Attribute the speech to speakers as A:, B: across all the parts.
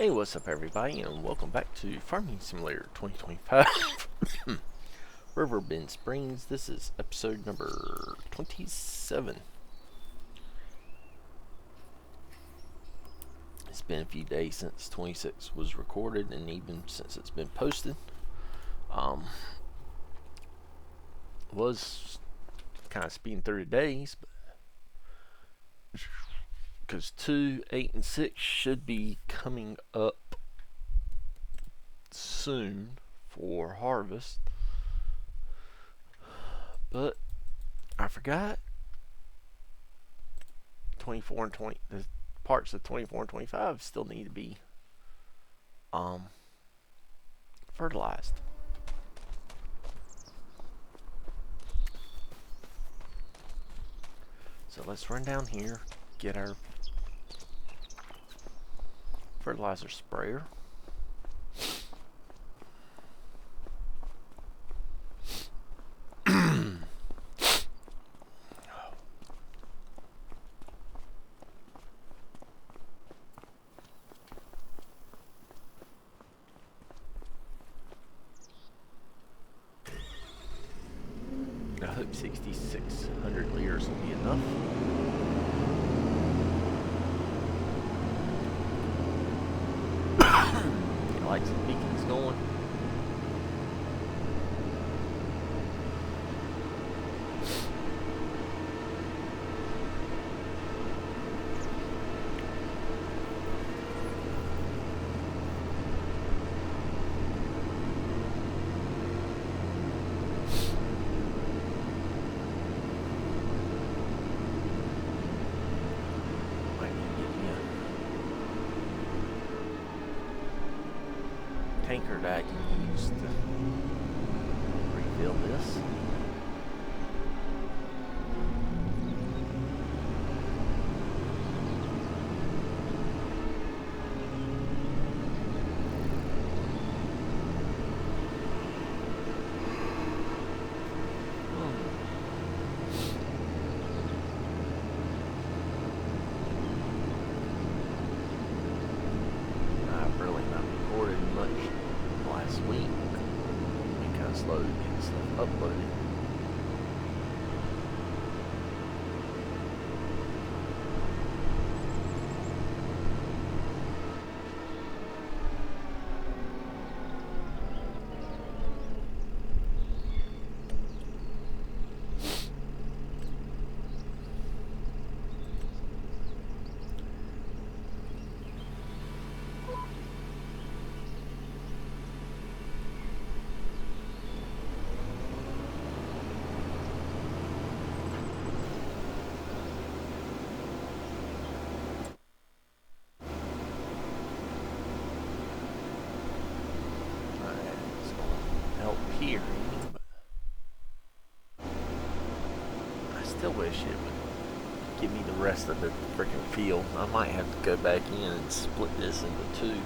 A: Hey, what's up, everybody, and welcome back to Farming Simulator 2025 Riverbend Springs. This is episode number 27. It's been a few days since 26 was recorded, and even since it's been posted. Was kind of speeding through the days, because 2, 8, and 6 should be coming up soon for harvest. But I forgot 24 and 20, the parts of 24 and 25 still need to be fertilized. So let's run down here, get our fertilizer sprayer. I hope 6,600 liters will be enough. Get lights and beacons going. Tanker that I can use to refill this. I've really not recorded much last week. Been kind of slow to get stuff uploaded. Help here, but I still wish it would give me the rest of the freaking field. I might have to go back in and split this into two.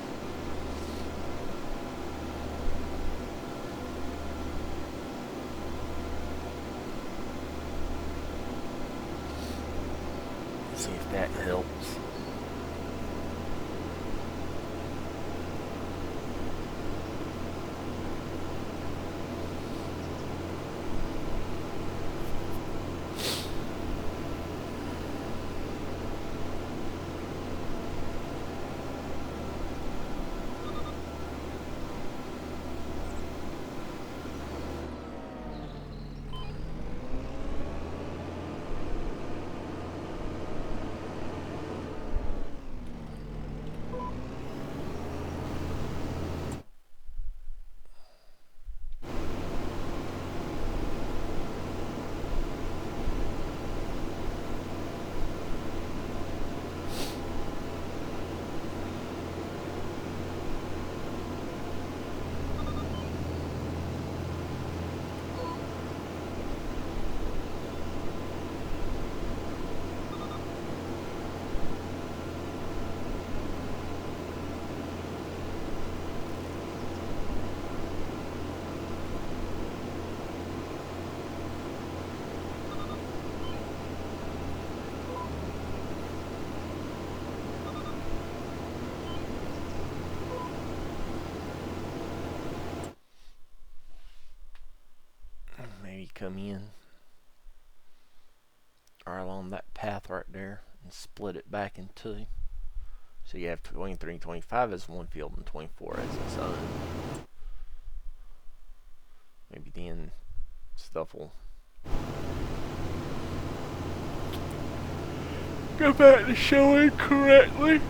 A: See if that helps. come in right along that path right there and split it back in two. So you have 23 and 25 as one field and 24 as its own. Maybe then stuff will go back to showing correctly.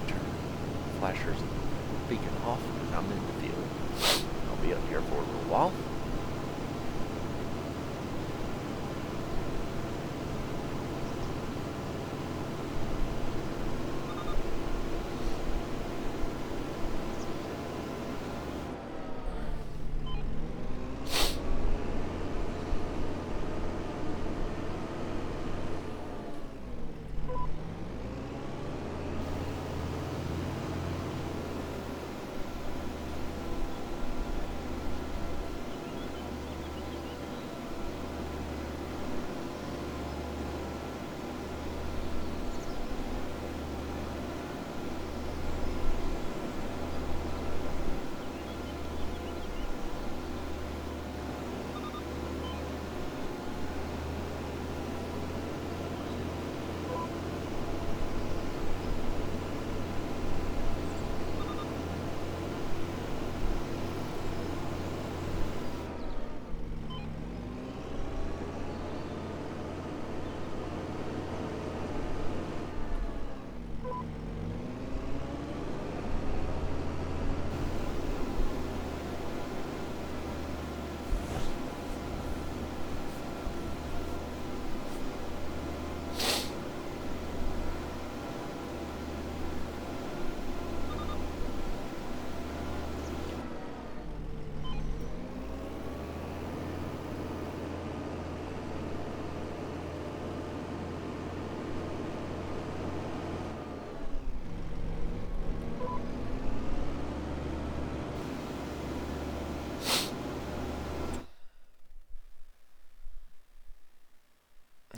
A: Turn flashers beacon off and I'm in the field. I'll be up here for a little while.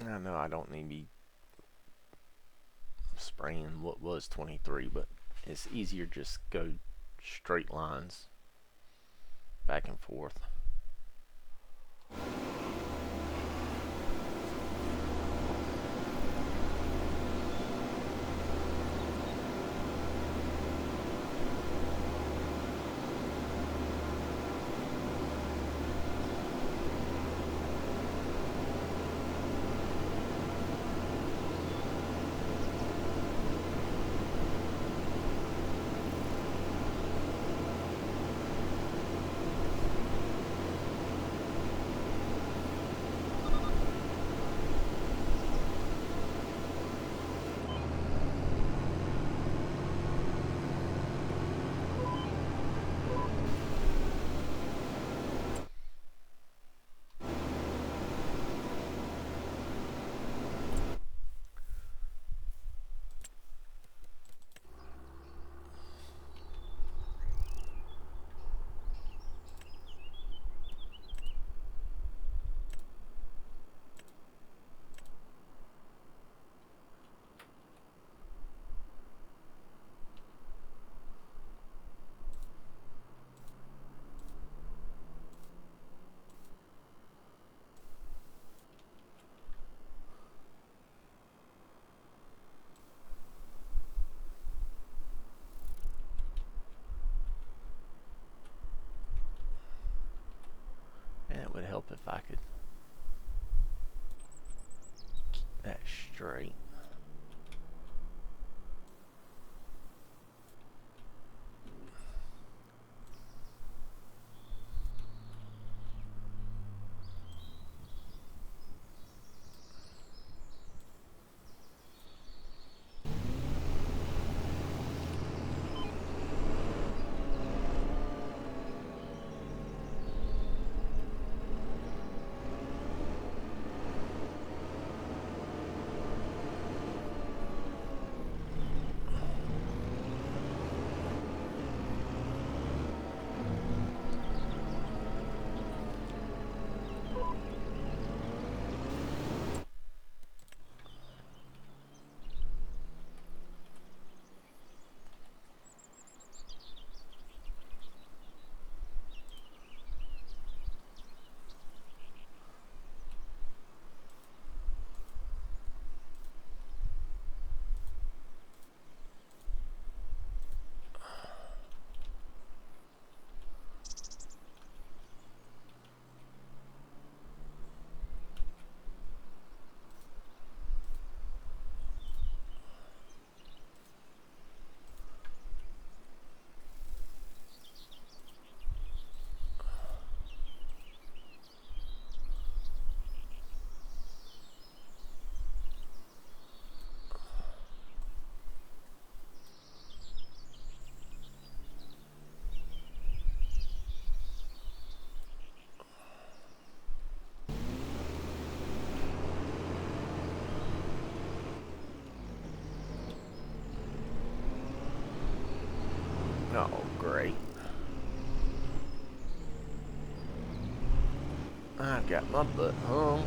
A: I know I don't need to be spraying what was 23, but it's easier just go straight lines back and forth. And it would help if I could keep that straight. got my butt hung.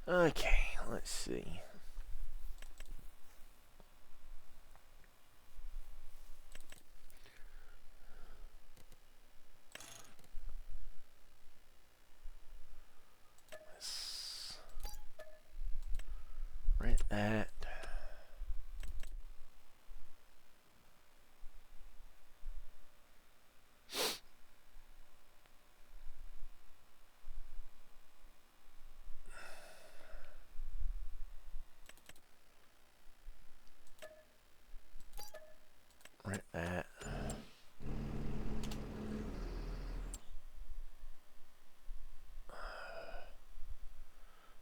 A: Okay, let's see. Let's rent that. Rent that.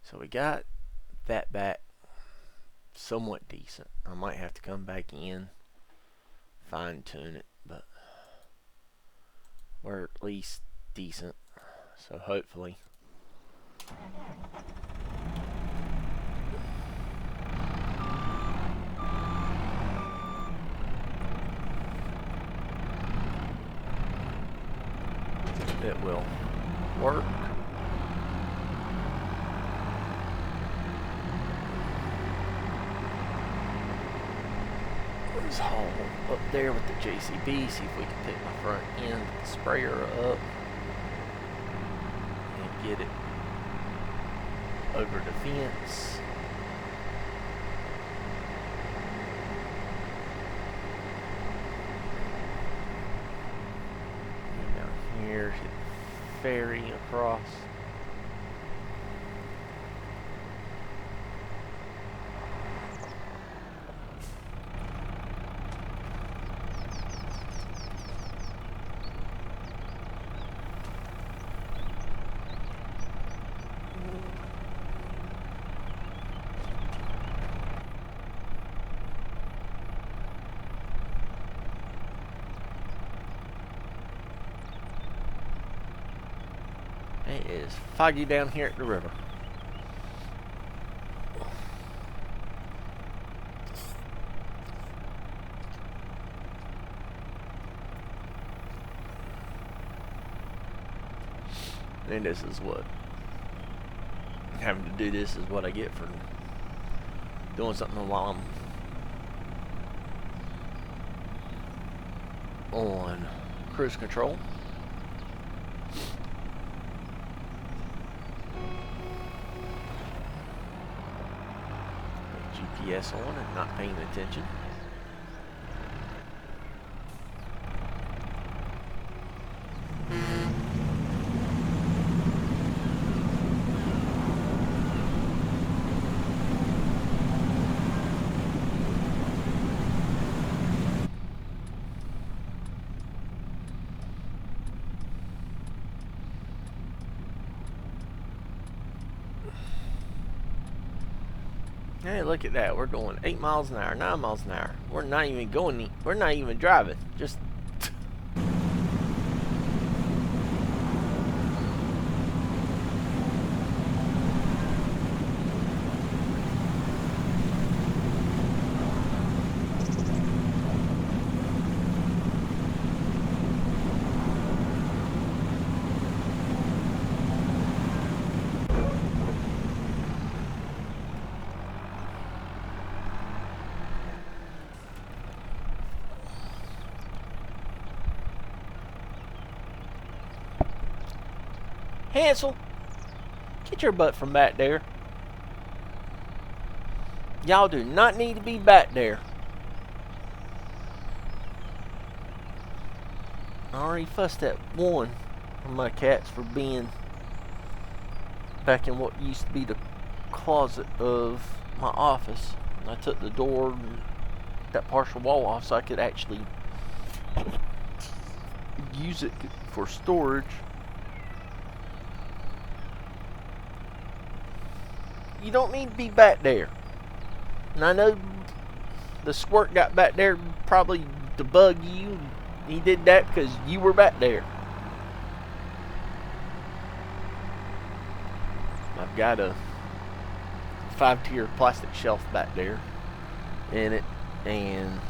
A: So we got that back somewhat decent. I might have to come back in, fine tune it, but we're at least decent. So hopefully. It will work. Let's haul up there with the JCB, see if we can take my front end of the sprayer up and get it over the fence. And down here, hit the ferry across. It is foggy down here at the river. And this is what having to do this is what I get for doing something while I'm on cruise control. GPS on and not paying attention. Hey, look at that. We're going 8 miles an hour, 9 miles an hour. We're not even going, we're not even driving. Just Hansel, get your butt from back there. Y'all do not need to be back there. I already fussed at one of my cats for being back in what used to be the closet of my office. I took the door, that partial wall off so I could actually use it for storage. You don't need to be back there. And I know the squirt got back there probably to bug you, He did that because you were back there. I've got a 5-tier plastic shelf back there in it, and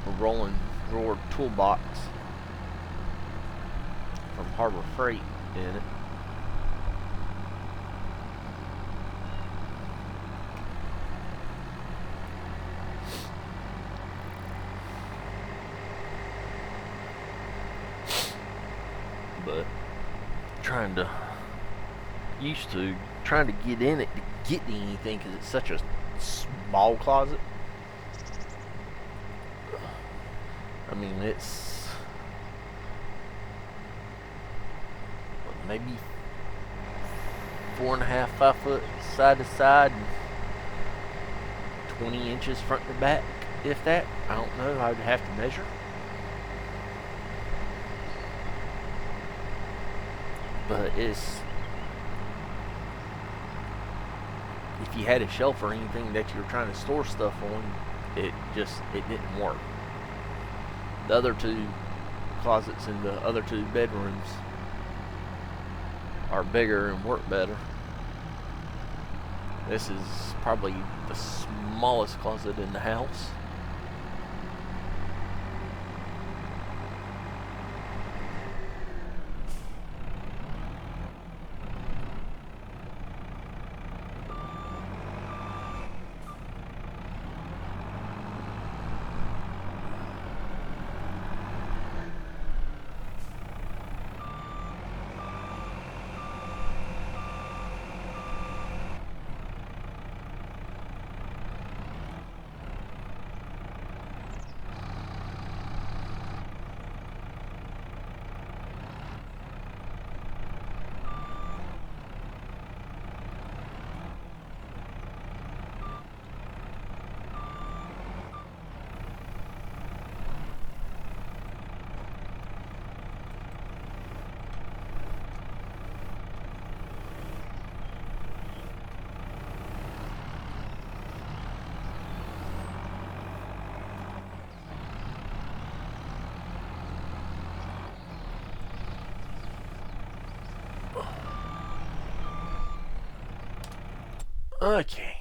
A: a rolling drawer toolbox from Harbor Freight in it. But trying to get in it to get to anything because it's such a small closet. I mean, it's maybe 4.5, 5 foot side to side, and 20 inches front to back, if that. I don't know. I would have to measure. But if you had a shelf or anything that you were trying to store stuff on, it didn't work. The other 2 closets in the other 2 bedrooms are bigger and work better. This is probably the smallest closet in the house. Okay.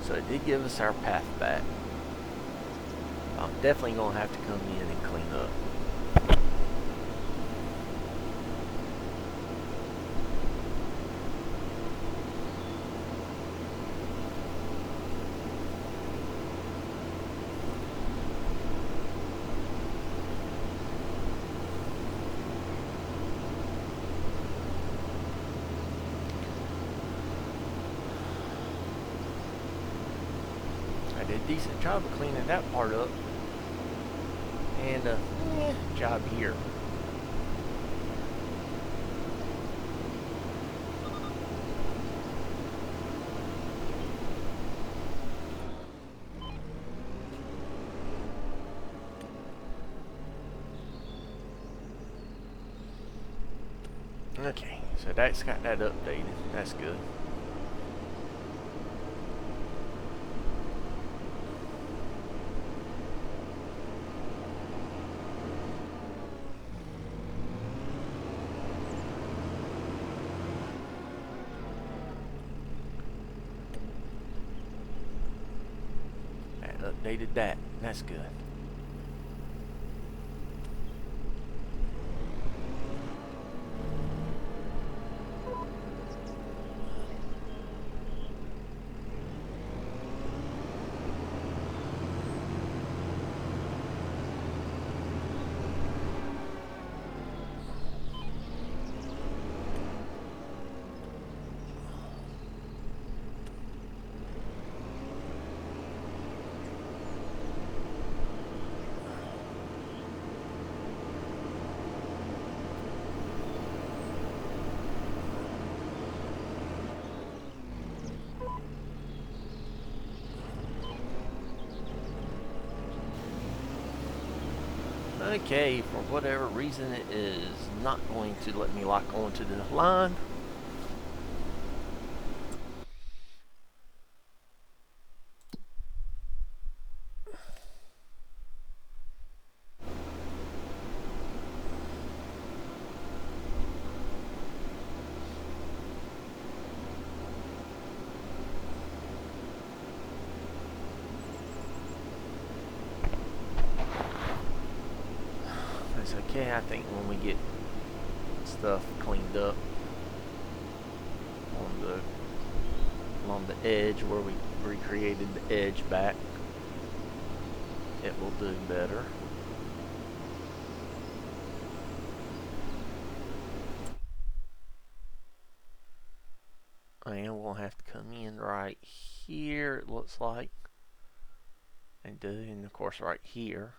A: So it did give us our path back. I'm definitely going to have to come in and clean up. Did a decent job of cleaning that part up, and job here. Okay, so that's got that updated. That's good. Updated that. That's good. Okay, for whatever reason it is not going to let me lock onto the line. It's okay, I think when we get stuff cleaned up along the edge where we recreated the edge back, it will do better. And we'll have to come in right here, it looks like, and of course right here.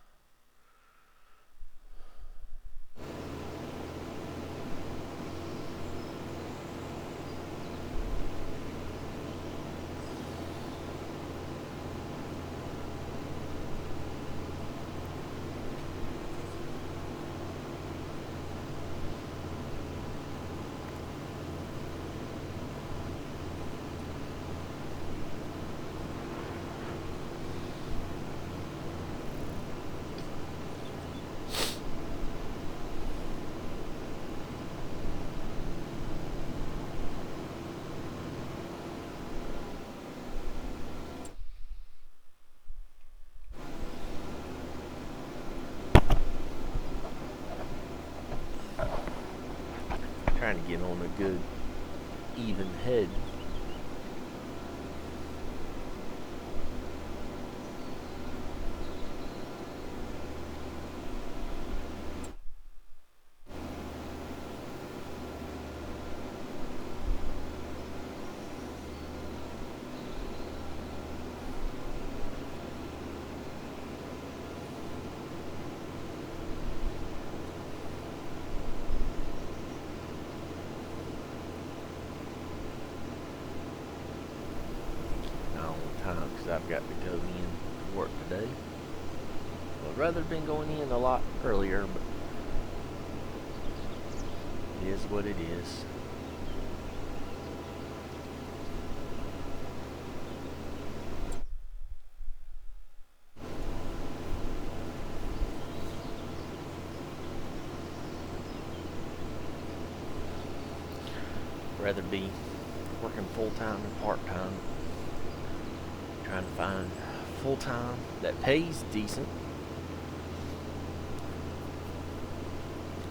A: Trying to get on a good even head. Because I've got to go in to work today. I'd rather been going in a lot earlier, but it is what it is. I'd rather be working full-time than part-time. Trying to find full-time that pays decent.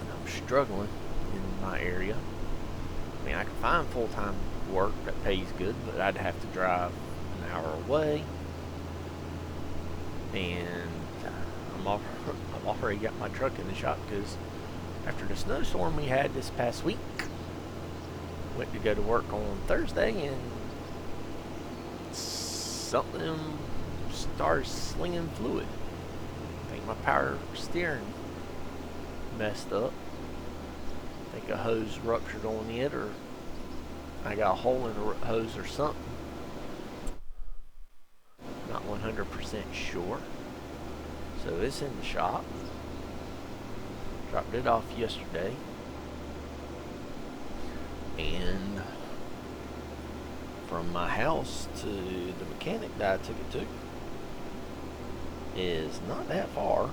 A: And I'm struggling in my area. I mean, I can find full-time work that pays good, but I'd have to drive an hour away. And I've already got my truck in the shop because after the snowstorm we had this past week, went to go to work on Thursday and something started slinging fluid. I think my power steering messed up. I think a hose ruptured on it, or I got a hole in the hose or something. Not 100% sure. So it's in the shop. Dropped it off yesterday. And from my house to the mechanic that I took it to is not that far.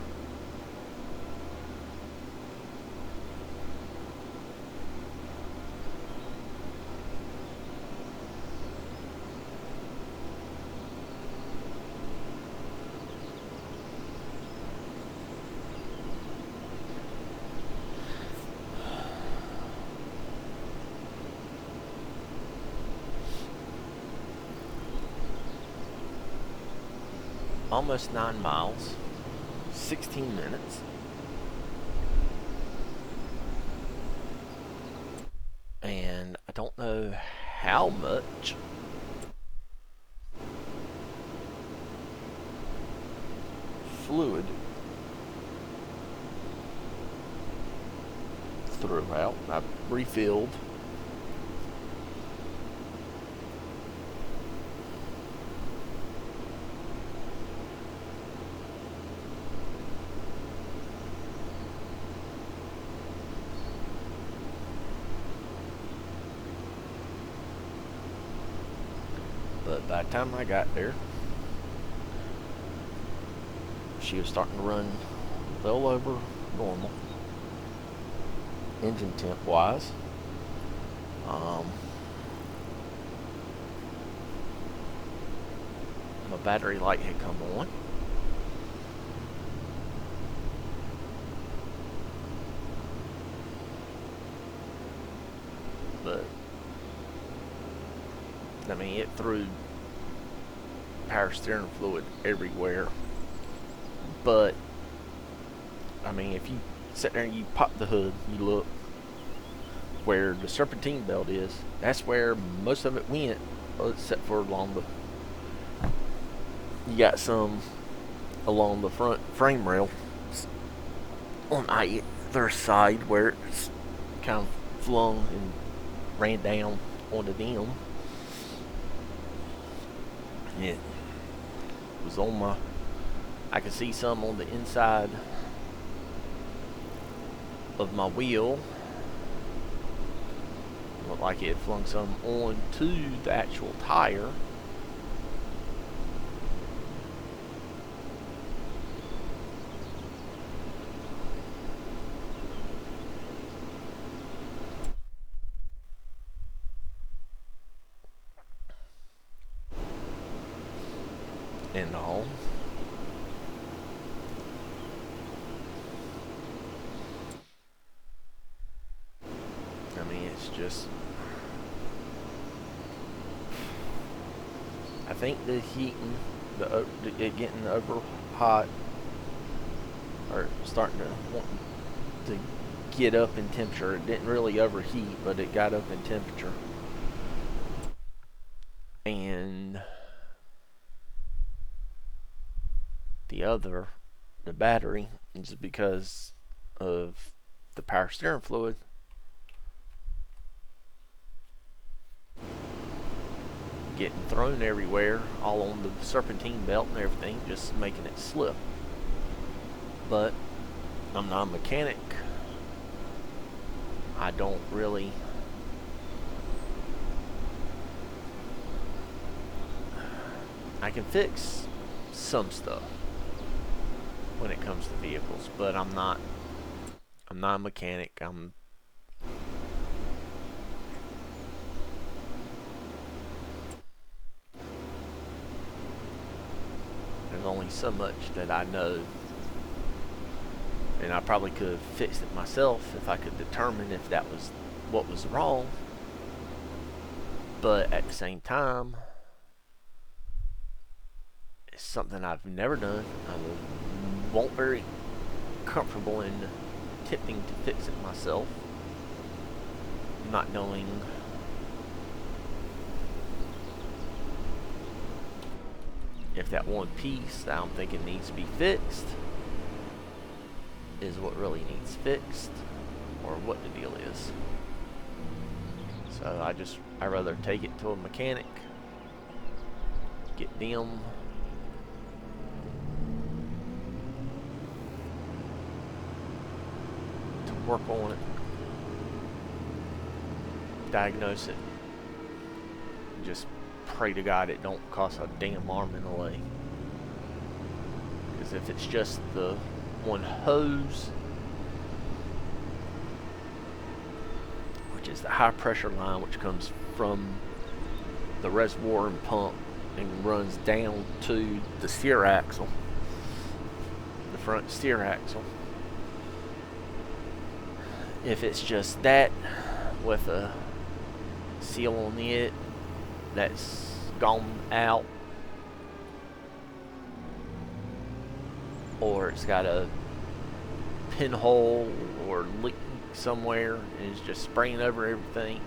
A: Almost 9 miles, 16 minutes. And I don't know how much fluid throughout. I refilled. By the time I got there, she was starting to run well over normal, engine temp wise. My battery light had come on. But I mean, it threw power steering fluid everywhere. But I mean, if you sit there and you pop the hood, you look where the serpentine belt is, that's where most of it went, except for along the, you got some along the front frame rail on either side where it's kind of flung and ran down onto them. It was on my, I could see some on the inside of my wheel. Looked like it flung some onto the actual tire. And all. I mean, it's just, I think the heating, it getting over hot, or starting to want to get up in temperature. It didn't really overheat, but it got up in temperature. And the battery, is because of the power steering fluid. Getting thrown everywhere, all on the serpentine belt and everything, just making it slip. But I'm not a mechanic. I don't really, I can fix some stuff when it comes to vehicles, but I'm not a mechanic. There's only so much that I know, and I probably could have fixed it myself if I could determine if that was what was wrong. But at the same time, it's something I've never done. I won't very comfortable in attempting to fix it myself, not knowing if that one piece that I'm thinking needs to be fixed is what really needs fixed, or what the deal is. So I'd rather take it to a mechanic, get them to work on it, diagnose it, just pray to God it don't cost a damn arm and a leg. Because if it's just the one hose, which is the high pressure line which comes from the reservoir and pump and runs down to the steer axle, the front steer axle. If it's just that with a seal on it that's gone out, or it's got a pinhole or leak somewhere and it's just spraying over everything,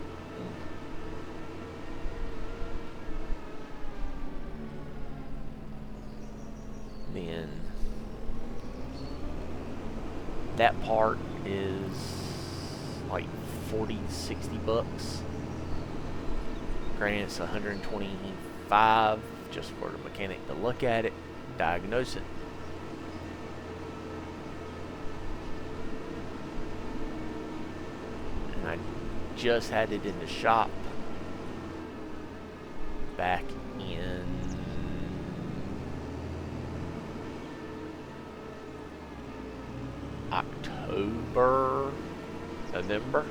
A: then that part is like 40-60 bucks. Granted, it's 125 just for the mechanic to look at it, diagnose it. And I just had it in the shop back in October, November.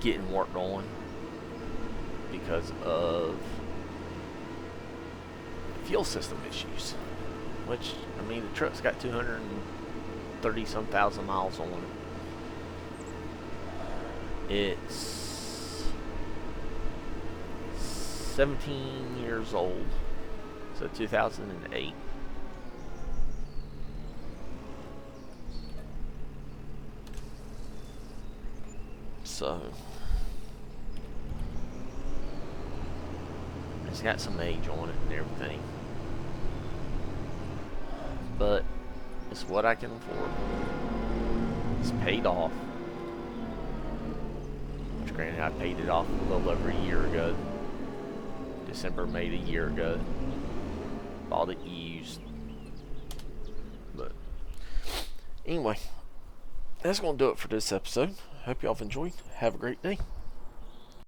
A: Getting worked on because of fuel system issues. Which, I mean, the truck's got 230 some thousand miles on it. It's 17 years old. So 2008. So it's got some age on it and everything. But it's what I can afford. It's paid off. Which, granted, I paid it off a little over a year ago. December made a year ago. Bought it used. But anyway, that's going to do it for this episode. Hope y'all have enjoyed. Have a great day.